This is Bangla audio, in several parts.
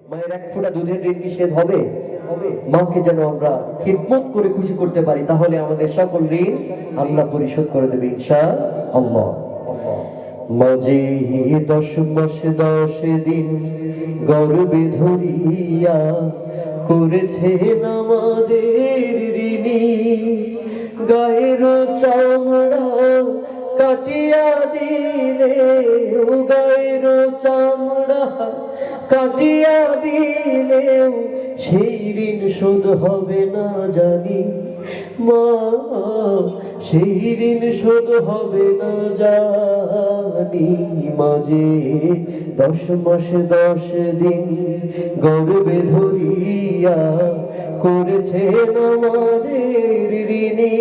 মায়ের এক ফোঁটা দুধের ঋণ কি শোধ হবে? মাকে যেন আমরা খিদমত করে খুশি করতে পারি, তাহলে আমাদের সকল ঋণ আল্লাহ পরিশোধ করে দেবে ইনশাআল্লাহ। মাঝে 10 মাস 10 দিন গর্ভে ধরিয়া করেছেন আমাদের ঋণী, গায়ের চামড়া কাটিয়া দিলে, ও গায়ের চামড়া কাটিয়া দিলেও সেই ঋণ শোধ হবে না জানি মা, সেই ঋণ শোধ হবে না জানি। মাঝে 10 মাস 10 দিন গর্ভে ধরিয়া করেছেন আমাদের ঋণী,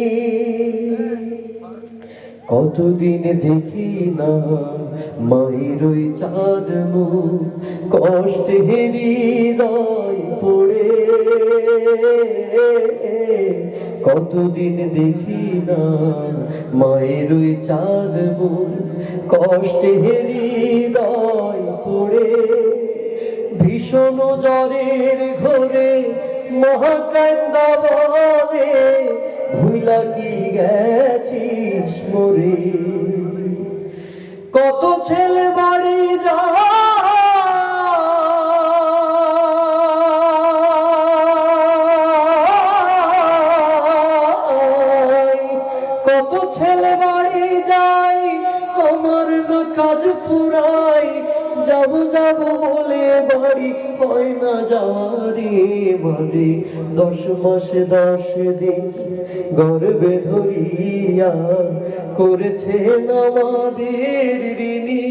কতদিন দেখি না মায়ের ওই চাঁদ মুখ, কষ্টে হৃদয় পড়ে, কতদিন দেখি না মায়ের ওই চাঁদ মুখ, কষ্টে হৃদয় পড়ে। ভীষণ জ্বরের ঘোরে মহাকান্দা বলে, ভুলা কি গেছিস মরে, কত ছেলে বাড়ি যায়, কত ছেলে বাড়ি যায়, আমার না কাজ ফুরাই, যাব যাব বলে বাড়ি হয় না যাওয়ারে। মাঝে 10 মাস 10 দিন গর্ভে ধরিয়া করেছেন আমাদের ঋণী।